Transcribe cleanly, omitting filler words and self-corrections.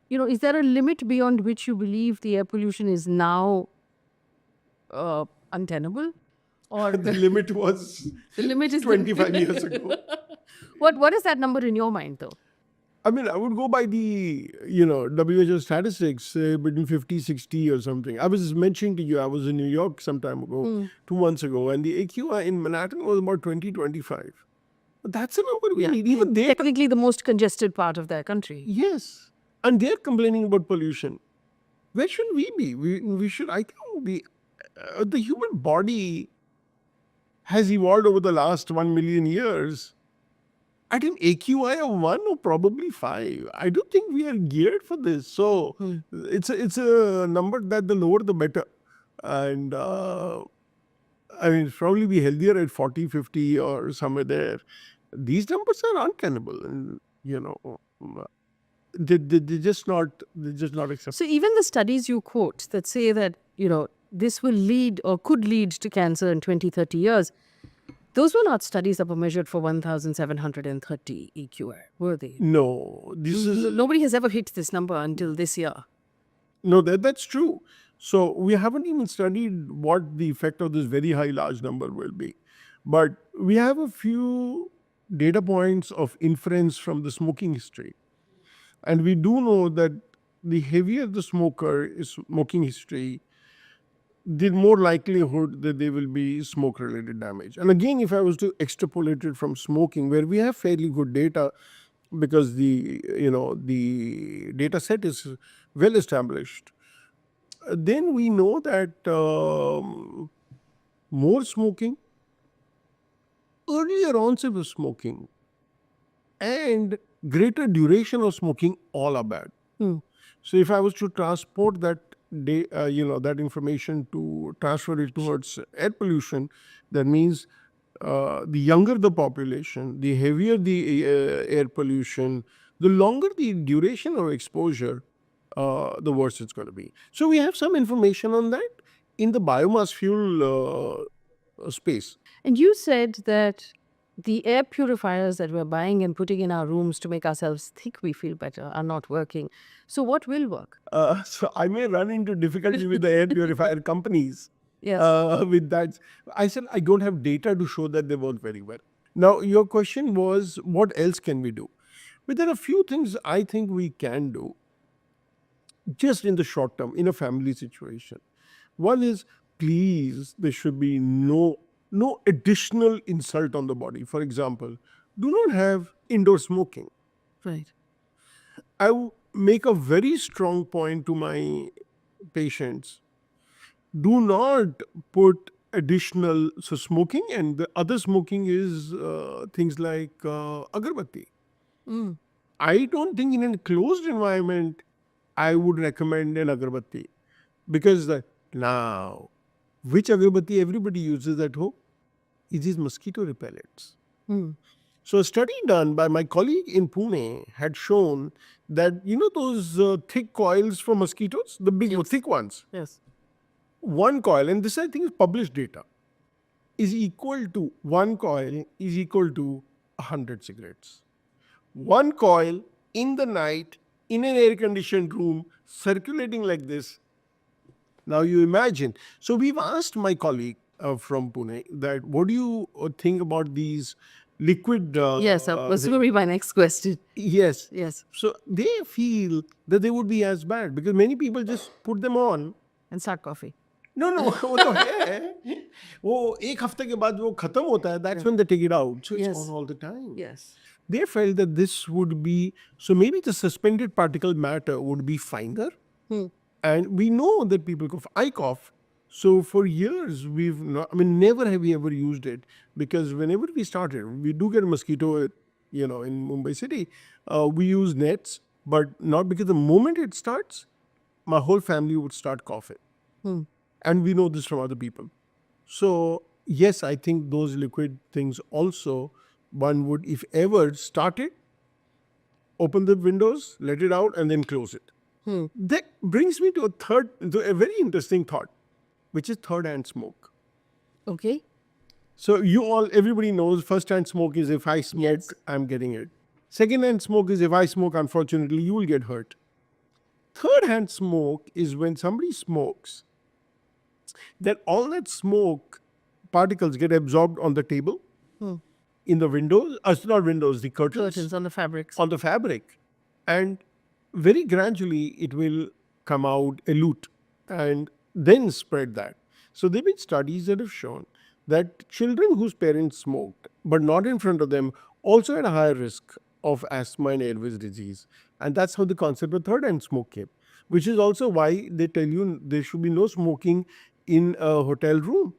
is there a limit beyond which you believe the air pollution is now untenable? Or The limit was the limit is 25 years ago. What is that number in your mind, though? I mean, I would go by the, WHO statistics, between 50, 60 or something. I was mentioning to you, I was in New York some time ago, 2 months ago, and the AQI in Manhattan was about 20, 25. That's a number we need. Even they, Technically, the most congested part of their country. yes. And they're complaining about pollution. Where should we be? We should, I think, the human body has evolved over the last 1 million years at an AQI of 1 or probably 5. I don't think we are geared for this. So it's a number that the lower the better. And I mean, it's probably be healthier at 40, 50 or somewhere there. These numbers are untenable. And, they're just not acceptable. So even the studies you quote that say that, this will lead or could lead to cancer in 20, 30 years, those were not studies that were measured for 1,730 EQI, were they? No, this is... Nobody has ever hit this number until this year. No, that's true. So we haven't even studied what the effect of this very high large number will be. But we have a few data points of inference from the smoking history. And we do know that the heavier the smoker is smoking history, the more likelihood that there will be smoke-related damage. And again, if I was to extrapolate it from smoking, where we have fairly good data, because the data set is well established, then we know that more smoking, earlier onset of smoking, and greater duration of smoking all are bad. So if I was to transport that that information to transfer it towards air pollution, that means the younger the population, the heavier the air pollution, the longer the duration of exposure, the worse it's going to be. So we have some information on that in the biomass fuel space. And you said that the air purifiers that we're buying and putting in our rooms to make ourselves think we feel better are not working. So what will work? So I may run into difficulty with the air purifier companies. Yes. With that, I said I don't have data to show that they work very well. Now, your question was, what else can we do? But there are a few things I think we can do just in the short term in a family situation. One is, please, there should be no additional insult on the body. For example, do not have indoor smoking. Right. I will make a very strong point to my patients. Do not put additional, so smoking, and the other smoking is things like agarbatti. I don't think in a closed environment I would recommend an agarbatti, because now, which agarbatti everybody uses at home? It is mosquito repellents. So a study done by my colleague in Pune had shown that, those thick coils for mosquitoes, the big, thick ones. Yes. One coil, and this I think is published data, one coil is equal to 100 cigarettes. One coil in the night in an air-conditioned room circulating like this. Now you imagine. So we've asked my colleague from Pune that, what do you think about these liquid... Yes, that was going to be my next question. Yes. Yes. So they feel that they would be as bad, because many people just put them on. And start coughing. No, वो तो है. वो एक हफ्ते के बाद वो खत्म होता है. That's when they take it out. So it's on all the time. Yes. They felt that this would be, so maybe the suspended particle matter would be finer. And we know that people cough. I cough. So for years, never have we ever used it, because whenever we started, we do get a mosquito, in Mumbai city, we use nets, but not because the moment it starts, my whole family would start coughing. And we know this from other people. So yes, I think those liquid things also, one would, if ever, start it, open the windows, let it out, and then close it. That brings me to a very interesting thought, which is third-hand smoke. Okay. So everybody knows first-hand smoke is, if I smoke, I'm getting it. Second-hand smoke is, if I smoke, unfortunately, you will get hurt. third-hand smoke is when somebody smokes, that all that smoke particles get absorbed on the table, in the windows, not windows, the Curtains on the fabrics. on the fabric, and very gradually it will come out, elute, and then spread that. So there have been studies that have shown that children whose parents smoked, but not in front of them, also had a higher risk of asthma and airways disease. And that's how the concept of third-hand smoke came, which is also why they tell you there should be no smoking in a hotel room.